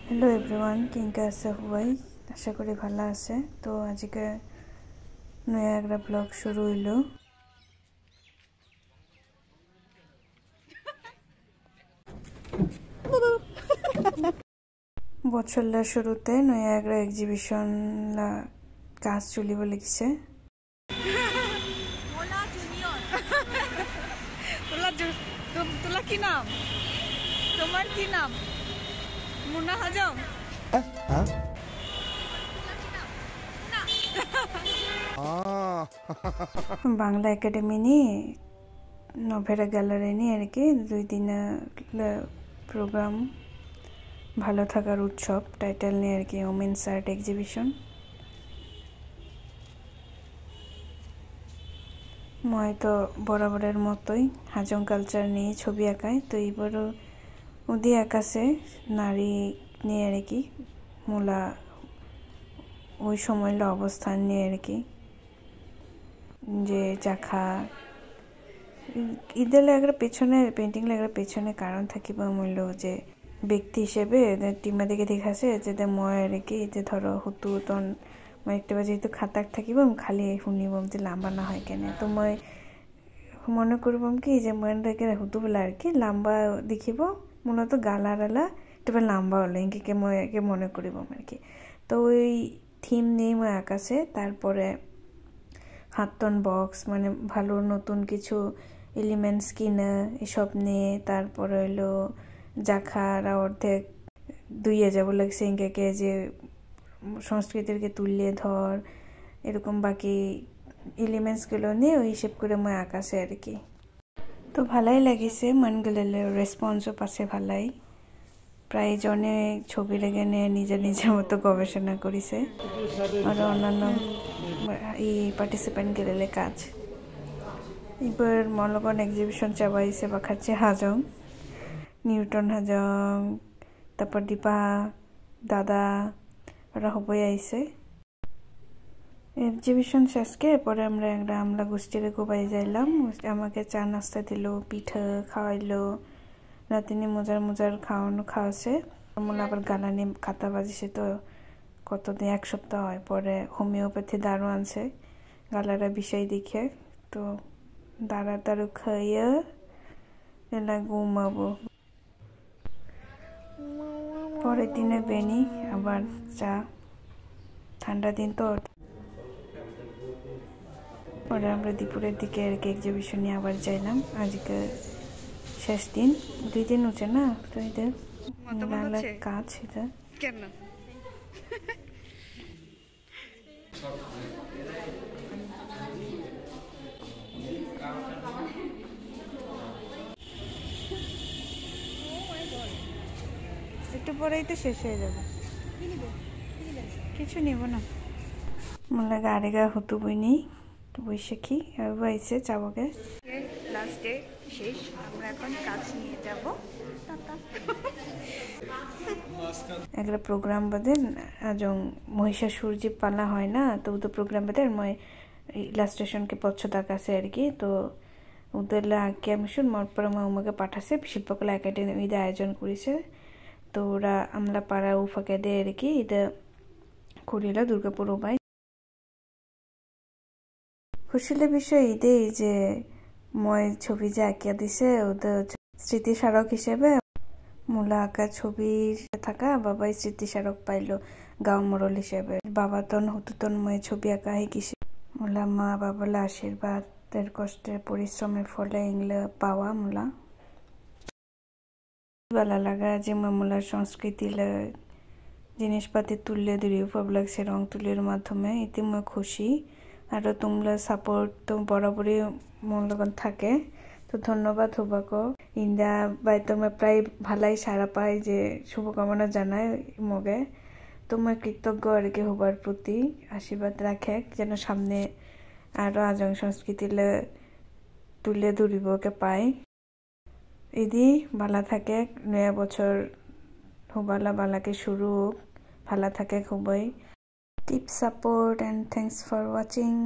Hello everyone, কেমন আছে সবাই? আশা করি ভালো আছে। তো আজকে নয়া একটা ব্লগ শুরু হইল। বছরের শুরুতে নয়া একটা এক্সিবিশন কাজ চলিব লাগিছে। তোলা কি নাম? তোমার কি নাম? মুন্না হাজম। বাংলা একাডেমি নিয়ে নভেরা গ্যালারি নিয়ে আর কি 2 দিনের প্রোগ্রাম ভালো থাকার উৎসব টাইটেল নিয়ে আর কি ওমেন্স আর্ট এক্সিবিশন। মই তো বরাবরের মতোই হাজং কালচার নিয়ে ছবি আঁকাই। তো এবারও উদি আকাশে নারী নিয়ে আর কি মূলা ওই সময়টা অবস্থান নিয়ে আর কি যে চাখা ইদের লাগার পেছনে পেন্টিং লাগার পেছনে কারণ থাকিব মূল্য যে ব্যক্তি হিসেবে টিমা দিকে দেখাছে যে মই আর কি যে ধরো হুতু তন মই একটা যেহেতু খাতাক থাকিব খালি শুনিব যে লাম্বা না হয় কেন। তো মই মনে করব কি যে মনটাকে হুতু বলে আর কি লাম্বা দেখিব মূলত গালারালা একটু লাম্বা হলো ইঙ্কিকে মই একে মনে করিব আর কি। তো ওই থিম নিয়ে মই আকাশে তারপরে হাতন বক্স মানে ভালো নতুন কিছু এলিমেন্টস কিনা এসব নিয়ে তারপরে হইলো জাখারা অর্ধেক দুইয়ে যাব লাগছে ইঙ্কাকে যে সংস্কৃতিকে তুললে ধর এরকম বাকি এলিমেন্টসগুলো নিয়ে ওই হিসেব করে মই আকাশে আর কি। তো ভালাই লাগিছে মনগুলো রেসপন্সও পাশে ভালাই প্রায় জনে ছবি লেগে নিয়ে নিজের মতো গবেষণা করেছে আর অন্যান্য এই পার্টিসিপেন্ট গেলে কাজ। এবার মলগন এক্সিবিশন চাবাইছে বাখাচ্ছে হাজং নিউটন হাজং তারপর দীপা দাদা ওরা হবই আইছে। এক্সিবিশন শেষকে পরে আমরা আমলা গোষ্ঠীরে গোবাই যাইলাম। আমাকে চা নাস্তা দিল, পিঠা খাওয়াইলো, রাতিনি মজার খাওয়াছে। মনে আবার গালা নিয়ে খাতা বাজিছে। তো কতদিন 1 সপ্তাহ হয় পরে হোমিওপ্যাথি দারু আনছে গালারা বিষয় দেখে। তো দারু খাইয়ে এলা ঘুমাবো। পরের দিনে বেনি আবার চা, ঠান্ডা দিন তো। পরে আমরা দুপুরের দিকে আর কি এক্সিবিশন নিয়ে আবার যাইলাম। আজকে শেষ দিন, 2 দিন হচ্ছে না। তো এদের কাজ এটা কেন একটু পরেই তো শেষ হয়ে যাবে। কিছু নিব না মনে গাড়ি গা হতু বইনি বৈশাখী আইসে চাবকে লাস্ট ডে শেষ। আমরা এখন কাজ নিয়ে যাব। এগুলো প্রোগ্রাম বাদে আজং মহিষাসুর যে পালা হয় না। তো ওদের প্রোগ্রাম বাদে মই ইলাস্ট্রেশনকে পছন্দ কাছে আর কি। তো ওদের আঁকে আমি শুন মর পর আমাকে পাঠাছে শিল্পকলা একাডেমিতে আয়োজন করেছে। তো ওরা আমলা পাড়া উফাকে দেয় আর কি এটা করিল দুর্গাপুর উপায়। খুশির বিষয় এটাই যে মই ছবি যে আঁকিয়া দিছে ওদের স্মৃতিস্মারক হিসেবে মূলা আঁকা ছবি থাকা বাবাই স্মৃতিস্মারক পাইলো গাঁও মোড়ল হিসেবে। বাবা তন হুতুতন মই ছবি আঁকা শিখিছে মূলা মা বাবালা আশীর্বাদের কষ্টের পরিশ্রমের ফলে এগুলো পাওয়া মূলা ভালো লাগা যে মূলার সংস্কৃতি জিনিসপাতি তুললে দুর্যোগ লাগছে রং তুলির মাধ্যমে। এতে মই খুশি। আরো তোমরা সাপোর্ট তো বরাবরই মূল্যবান থাকে। তো ধন্যবাদ হবাকো ইন্দা বাই তোমরা প্রায় ভালাই সারা পাই যে শুভকামনা জানায় মগে। তোমার কৃতজ্ঞ আর কি হবার প্রতি আশীর্বাদ রাখে যেন সামনে আরো আজং সংস্কৃতি তুলে ধরিবকে পাই। ইদি ভালা থাকে নয়া বছর হবালা বালাকে শুরু হোক ভালা থাকে খুবই। Keep support and thanks for watching.